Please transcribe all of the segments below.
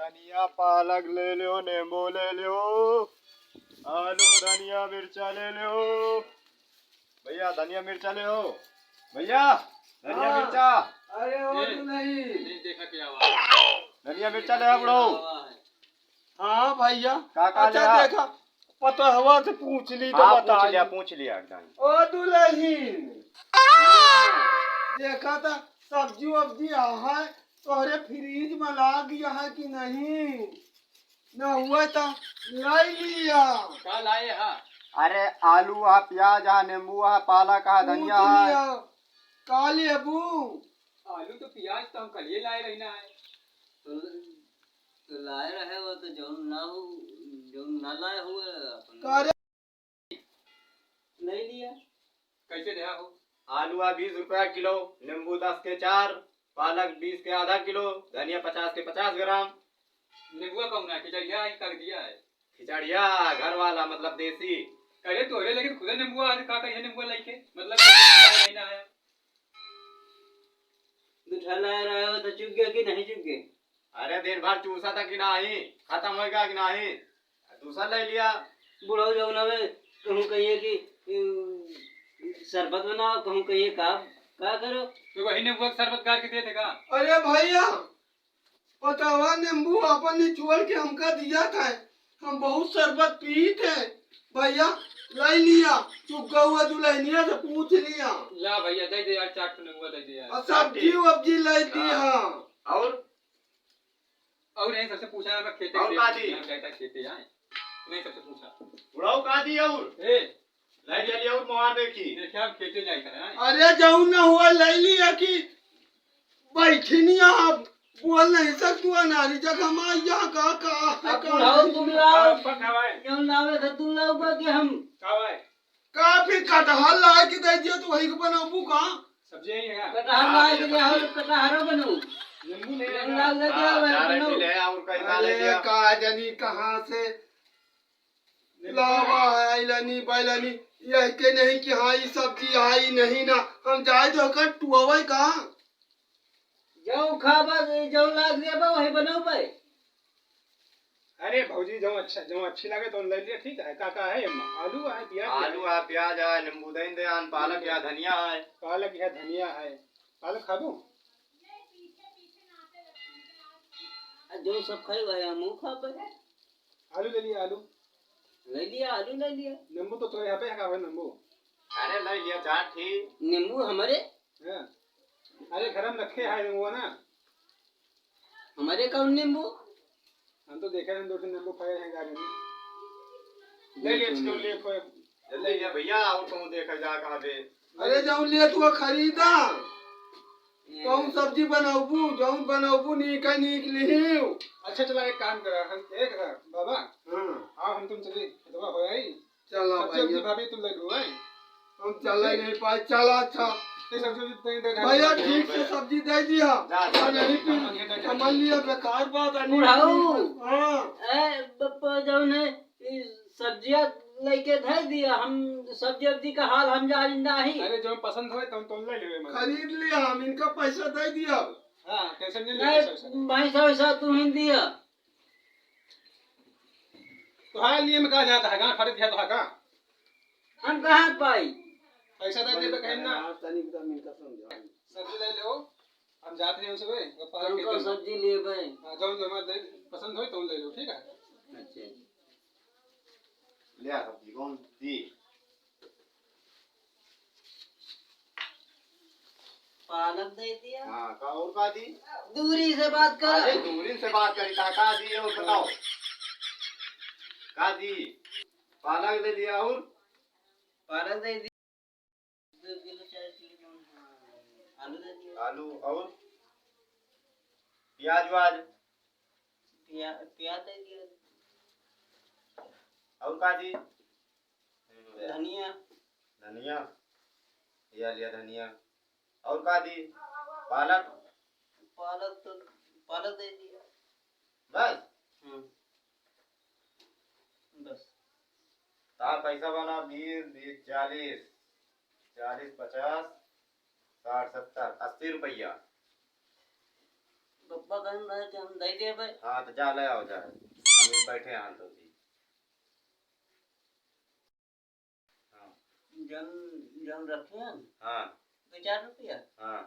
धनिया पालक ले लो, नींबू ले लो, आलू धनिया मिर्चा ले लो। भैया धनिया मिर्चा ले लो। भैया धनिया मिर्चा। अरे वो तो नहीं देखा क्या हुआ। धनिया मिर्चा ले बुढ़ो। हाँ भैया काका अच्छा देखा पता हवा से पूछ ली तो बता पूछ लिया एकदम। ओ दुल्हन देखा था सब्जी वब्जी है तोहरे फ्रीज में ला गया है कि नहीं न हुआ था लाई लिया क्या लाए हा? अरे आलू है, प्याज है, नींबू है, पालक है, धनिया है। काले अबू आलू तो प्याज तो हम कल ही लाए रहना है। तो लाए रहे वो तो जो ना लाए हुए काले नहीं लिया। कैसे रहा हो? आलू है 20 रुपया किलो, नींबू 10 के 4, पालक 20 के आधा किलो, धनिया 50 के 50 ग्राम। नींबुआ कौन है? खिचड़िया कर दिया है। खिचड़िया घर वाला मतलब देसी। अरे तो अरे लेकिन खुद नींबुआ आज का कहिए नींबुआ लेके मतलब रहना है। दूसरा लाए रहे हो तो चुप गया कि नहीं चुप गए? अरे दिन भर चूसा था कि नहीं, खत्म होगा कि नहीं, दूसरा ले लिया। बुढ़ाऊ जाओ ना वे कहूँ कहिए कि शरबत बनाओ, कहूँ कहिए का करो तो वही नींबुआ शरबत गाड़ के दे देगा। अरे भैया पतावा नींबू अपन निचोड़ के हमका दिया था, हम बहुत शरबत पी थे भैया ले लिया। चुप हुआ दुल्हनिया से पूछ लिया। ला भैया दे दे यार, चाट तो नींबुआ दे दे यार। और सब्जी वब्जी ले दी। हाँ और नहीं सबसे पूछा है खेते और काजी कहता खेते आए नहीं सबसे पूछा बुढ़ाऊ का दी और ए ले चलिए और मोबाइल देखी देखे हम खेते जाए कर। अरे जाऊ ना हुआ ले लिया कि बैठी नहीं आप बोल नहीं सकती अनारी जगह में यहाँ का बुढ़ाऊ तुम लाओ खवाए क्यों लावे था तुम लाओ कि हम खवाए काफी कटहल ला के दे दियो तो वही को बनाबू का सब्जी यही है। कटहल लाए के और कटहल बनू नींबू नहीं जंग लाग दे दिया बनू। ले और कहीं ले लिया। का जानी कहाँ से लावा है इलानी बैलानी यह के नहीं कि हाँ ये सब्जी आई नहीं ना हम जाए तो कर टुआवे का जाओ खाबा जाओ लाग दिया बा वही बनाओ भाई। अरे भौजी जो अच्छी लगे तो ले लिया ठीक है। काका है आलू है प्याज है, नींबू दे पालक या धनिया है। पालक है धनिया है। पालक खा दूं? जो सब खाई वही हम खा पे। आलू ले लिया। आलू ले लिया आलू ले लिया। नींबू तो यहाँ पे है नींबू। अरे ले लिया चाट थी। नींबू हमारे अरे घर में रखे है नींबू ना। हमारे कौन नींबू? हम तो देखे हैं 2-3 नींबू खाए हैं गाड़ी में। ले लिया ले लिया भैया और तुम देखा जा कहाँ पे। अरे जाऊँ लिया तू खरीदा कौन सब्जी बनाबू जाऊँ बनाबू निकल निकली। अच्छा चला एक काम करा हम एक बाबा आओ हम तुम चले दवा हो आई। चला सब्जी भाभी तुम ले लो है। हम चल नहीं पाए। चला अच्छा सब्जी दे भैया ठीक से सब्जी दे दिया नहीं फिर समझ लिया बेकार बात है। बुढ़ाऊ हाँ बप्पा जाओ ने सब्जियां लेके धर दिया हम सब्जी वब्जी का हाल हम जान नहीं। अरे जो पसंद होए तुम ले ले खरीद लिया हम इनका पैसा दे दिया। हां टेंशन नहीं ले पैसा वैसा तू ही दिया तो हां लिए में कहा जाता है गांव खरीद दिया तो है का हम कहां पाई पैसा दे दे कहीं ना तनिक दम इनका समझा सब्जी ले लो हम जाते हैं उससे हमको सब्जी ले भाई। हां जो हमारे पसंद होए तो ले लो ठीक है। अच्छा लिया सब्जी कौन दी? पालक दे दिया। हाँ का और का दी? दूरी से बात कर। अरे दूरी से बात करी था का दी और बताओ का दी? पालक ले लिया और पालक दे दिया 2 किलो 4 किलो आलू दे दिया। आलू और प्याज वाज प्याज दे दिया और का दी? धनिया धनिया लिया धनिया और का दी? पालक पालक दे दिया बस। बस तार पैसा बना 20 40 40 50 60 70 80 रुपया। पप्पा कहन रहे थे हम दे दे भाई। हाँ तो जा ले आओ जा, हम भी बैठे हैं तो जी। हाँ जन जन रखे हैं हाँ 2-4 रुपया, हाँ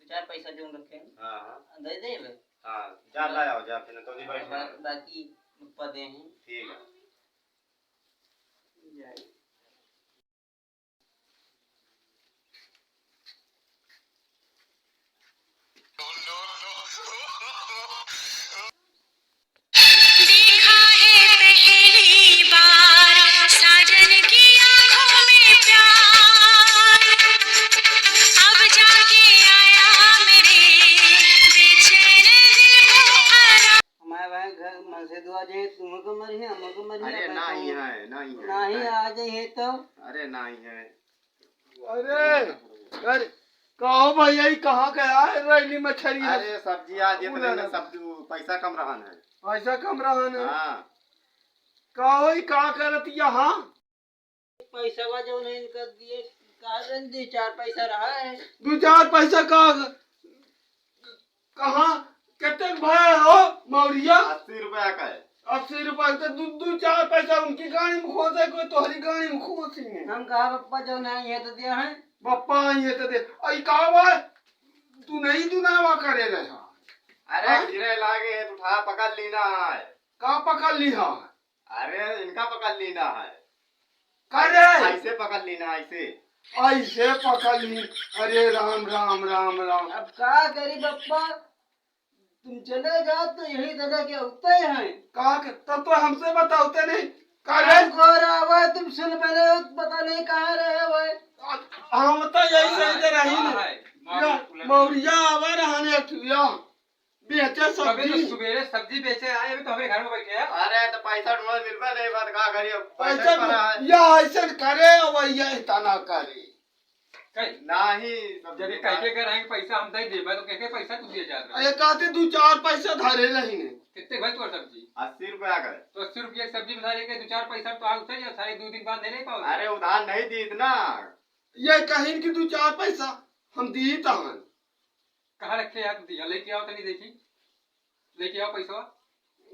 2-4 पैसा जो रखे हैं हाँ हाँ दे दे भाई। हाँ जा ले आओ जा, फिर तो जी बैठे हैं। बाकी पप्पा दे हैं। ठीक है। देखा है पहली बार साजन की आंखों में प्यार, अब जाके आया मेरे बेचैन दिल को आराम। हमारे भाई घर मस्जिद आ जाए तुमको मरी है हमको मरी है। अरे नहीं है नहीं है नहीं आ जाए तो अरे नहीं है। अरे कहो भैया ये कहाँ गया है रैली मछली है? अरे सब्जी आज इतने में सब्जी पैसा कम रहा है। पैसा कम रहा है। हाँ कहो ये कहाँ करत यहाँ? पैसा जो नहीं कर दिए कारण 2-4 पैसा रहा है। 2-4 पैसा का कहाँ कितने भाई हो मौरिया? 80 रुपया का है। 80 रुपए तो 2-4 पैसा उनकी गाड़ी में खोसे कोई तोहरी गाड़ी में खोसी है। हम कहा पप्पा जो नहीं है तो दिया है। बप्पा ये तो दे आई कहा भाई तू नहीं दुनावा करे रहा। अरे गिरे लागे है, उठा पकड़ लेना है। कहाँ पकड़ लिया? अरे इनका पकड़ लेना है। करे ऐसे पकड़ लेना ऐसे। ऐसे पकड़ ली। अरे राम राम राम राम। अब क्या करी पप्पा तुम चले जाओ तो यही तरह के होते हैं। कहा तब तो हमसे बताओते नहीं करे। तुम सुन पहले पता नहीं कहाँ रहे हुए। हम तो यही सही रही मौरिया आवा रहने ठिया बेचे सब्जी। सवेरे सब्जी बेचे आए अभी तो हमें घर में बैठे हैं। अरे तो पैसा ढूंढ मिलवा नहीं, बात का करिए। पैसा पर है। या ऐसे करे वैया इतना करे नहीं जब ये कह के रहेंगे पैसा हम दे देबे तो कह के पैसा तू दिए जा रहा एक आते 2-4 पैसा धरे नहीं ने। कितने भाई तोर सब्जी 80 रुपया का है। तो 80 रुपये की सब्जी में सारे के 2-4 पैसा तो आ उतर या सारे 2 दिन बाद नहीं पाओगे। अरे उधार नहीं दी इतना। ये कहीं की 2-4 पैसा हम दी तहन। कहाँ रखे यार दिया लेके आओ तो नहीं देखी लेके आओ पैसा।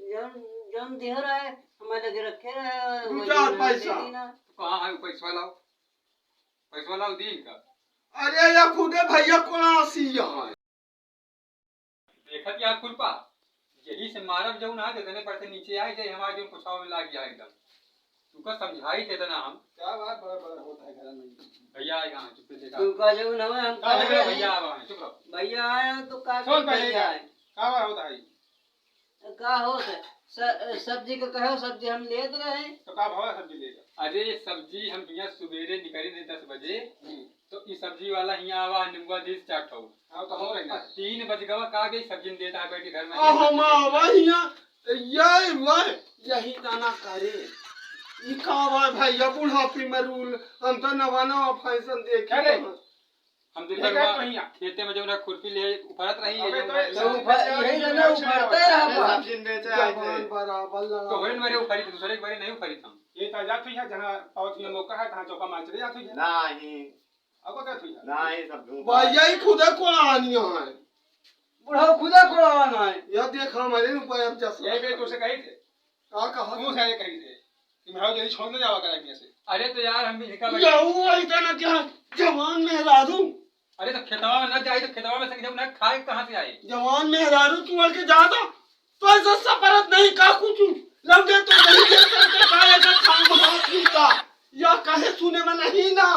जन जन दे रहा है हमारे लगे रखे रहे 2-4 पैसा। तो कहाँ है पैसा लाओ दी इनका। अरे या खुदे भैया कोना सी यहाँ देखा क्या खुरपा यही से मारब जाऊ ना जितने पड़ते नीचे आए जाए हमारे जो पुछाव में लाग गया एकदम तुमको समझाई थे ना हम क्या बात बड़ा होता है घर में। भैया आएगा चुप से देखा तुमका जो ना हम भैया आवा चुप रहो। भैया आए तो का सुन पहले भैया आए क्या होता है का हो सब्जी का कहो सब्जी हम ले रहे हैं। तो का भाव सब्जी लेगा। अरे सब्जी हम यहाँ सवेरे निकले थे 10 बजे तो इस सब्जी वाला यहाँ आवा निम्बा दिस चाट हो तो हो रही 3 बज गवा का गई सब्जी देता है बैठी घर में। हम वहिया यही दाना करे ई का भैया बुढ़ापी में रूल हम तो नवा फैशन देखे। हम दिन भर खेते में जो ना खुरपी ले उफरत रही है यही ना उफरते रहा सब्जी बेचे आए थे। बराबर तो होइन मेरे उफरी दूसरे बारे नहीं उफरी हम ये ताजा थी है जहां पावत में मौका है तहां चौका मार चले जात हुई नहीं अब क्या थी नहीं सब झूठ। भैया ही खुदे कोलानिया है। बुढ़ा खुदा कोलाना है। यह देख हमारे ऊपर अब जैसा ये बे तुझसे कही थे का कहा मुंह से कही थे कि मैं जल्दी छोड़ न जावा करेंगे से। अरे तो यार हम भी निका या वो इतना क्या जवान मेहरारू। अरे तो खेतवा में न जाए तो खेतवा में से जब न खाए कहां से आए जवान मेहरारू छोड़ के जाता तो ऐसा सफरत नहीं का कुछ लगे तो नहीं दे करके खाएगा खाम का या कहे सुने में नहीं ना।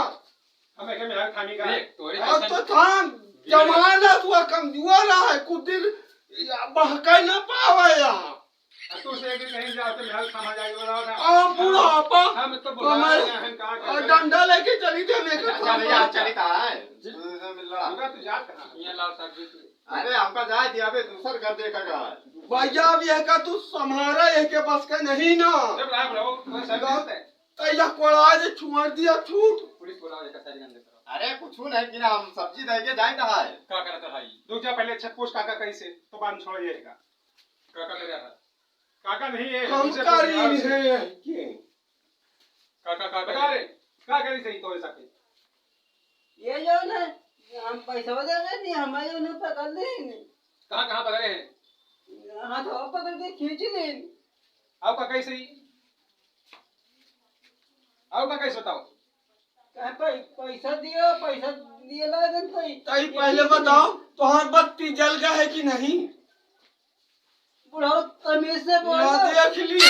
हमें के मेहर खाने का तोरे अब तो था जवान है तू कमजोर रहा है कुछ दिन बहकाई ना पावे यहाँ। तू से एक कहीं जाते मेहर खाना जाएगा बताओ ना आ बुढ़ापा हम तो बुढ़ा हैं और डंडा लेके चली थे मेरे चल यार चलिता है तुझसे मिल रहा। पूरा तू जात कहां ये लाल सब्जी अरे हमका जाए दिया बे दूसर घर देखेगा। भैया अब यह का तू संभारा एक के बस का नहीं ना। जब लाभ रहो कोई सब्जी होता है तैया कोड़ा जे छुआ दिया छूट। पुलिस बोला एक सारी गंदे करो। अरे कुछ नहीं कि ना हम सब्जी देके जाए रहा है। का करता भाई रुक जा पहले अच्छा पूछ काका कैसे तो बाद छोड़ जाएगा। काका ले रहा काका नहीं है हम करी है के काका बता रे का करी सही तो ऐसा ये जो ना हम पैसा दे रहे नहीं हमारे उन्हें पकड़ ले नहीं। कहाँ कहाँ पकड़े हैं? हाथ पकड़ के खींच ले। आपका कैसे ही? आपका कैसे बताओ? पैसा दिए ला दे कोई। ताई पहले बताओ तुम्हार बत्ती जल गया है कि नहीं? बुढ़ाओ तमीज से बोलो। यहाँ देख लियो।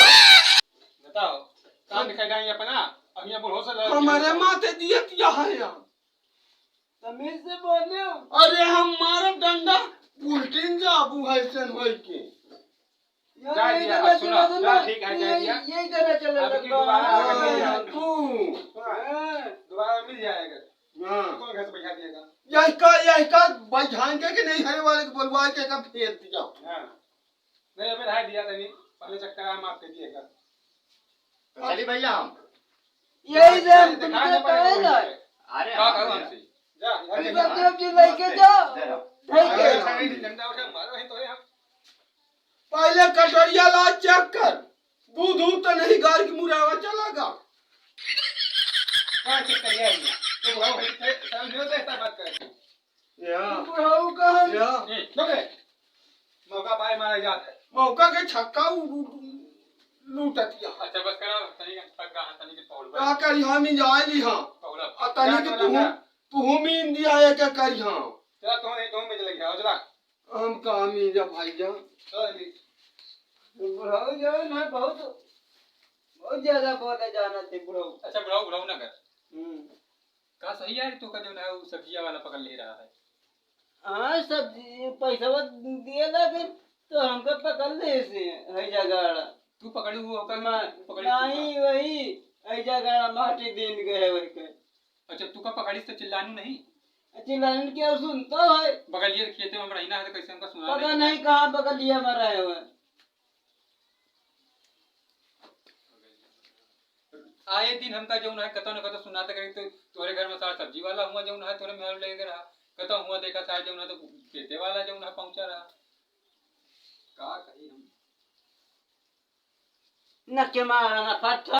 बताओ काम दिखाई जाएंगे अपना अब यहाँ बुढ़ो से हमारे माथे दिए क्या है यहाँ? तमीज से बोलो। अरे हम मारे डंडा उल्टीन जाबू है सन होई के। जाए दिया, अब सुनो, चलो ठीक है, जाए दिया। यही तरह चले अब की लगता दोबारा है। अगर नहीं हाँ, जाओ- तू दोबारा मिल जाएगा। हाँ। कौन घर से बैठा दिएगा? यही का बैठाएंगे कि नहीं हरे वाले को बोलवा के का फेर दिया। हाँ। नहीं अबे ढाई दिया था नहीं पहले चक्कर हम आपके दिएगा। तो चलिए भैया हम। यही से हम दिखाए तुमसे ना पड़े कहे ना। अरे क्या हाँ, कहो भैया। हमसे? जा घर चलिए, जा। भैया। जी लेके जाओ। दे दो। ठीक है। अरे सारे झंडा उठा मारो वहीं तो है हम। पहले कटोरिया ला चेक कर। दूध दूध तो नहीं गार की मुरावा चलागा। कहाँ चेक करिए आइए। तो बुढ़ाओ भाई समझो तो ऐसा बात कर। या बुढ़ाऊ का हम या चुप रहे। मौका पाए मारा जाता है। मौका के छक्का लूटतिया। अच्छा बस करो तनी का थक गया तनी के पौड़ का करी हम ही जाए ली हां। पौड़ा। आ तनी के तू मी इंडिया है के करी हां। चला तो नहीं तो में चले गया चला। हम काम ही जा भाई जा। चलो जल्दी। बुढ़ाऊ जो है ना बहुत ज्यादा बोले जाना थे बुढ़ाऊ। अच्छा बुढ़ाओ बुढ़ाओ ना कर। का सही है तो का जो ना वो सब्जियां वाला पकड़ ले रहा है। हाँ सब्जी पैसा वो दिए लगे तो हमको पकड़ ले से है जगह। तू पकड़ी हुआ होगा पकड़ी नहीं वही है जगह माटी दिन गए वही के। अच्छा तू का पकड़ी तो चिल्लानू नहीं चिल्लाने क्या सुनता है। बगलिए खेते में बढ़ाई ना है तो कैसे हमका सुना पता नहीं कहाँ पकड़ लिया मरा है वह। आए दिन हमका जो है कतो न कतो सुनाते करी तो तोरे घर में सारा सब्जी वाला हुआ जो है तोरे महल लेके रहा कतो हुआ देखा शायद जो है तो खेते वाला जो है पहुंचा रहा का कही हम न के मारा न पत्थर।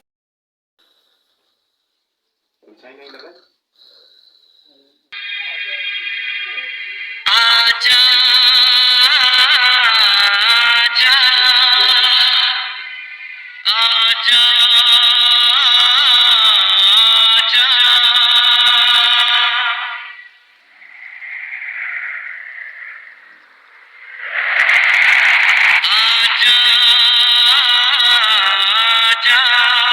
सही नहीं लगा। आजा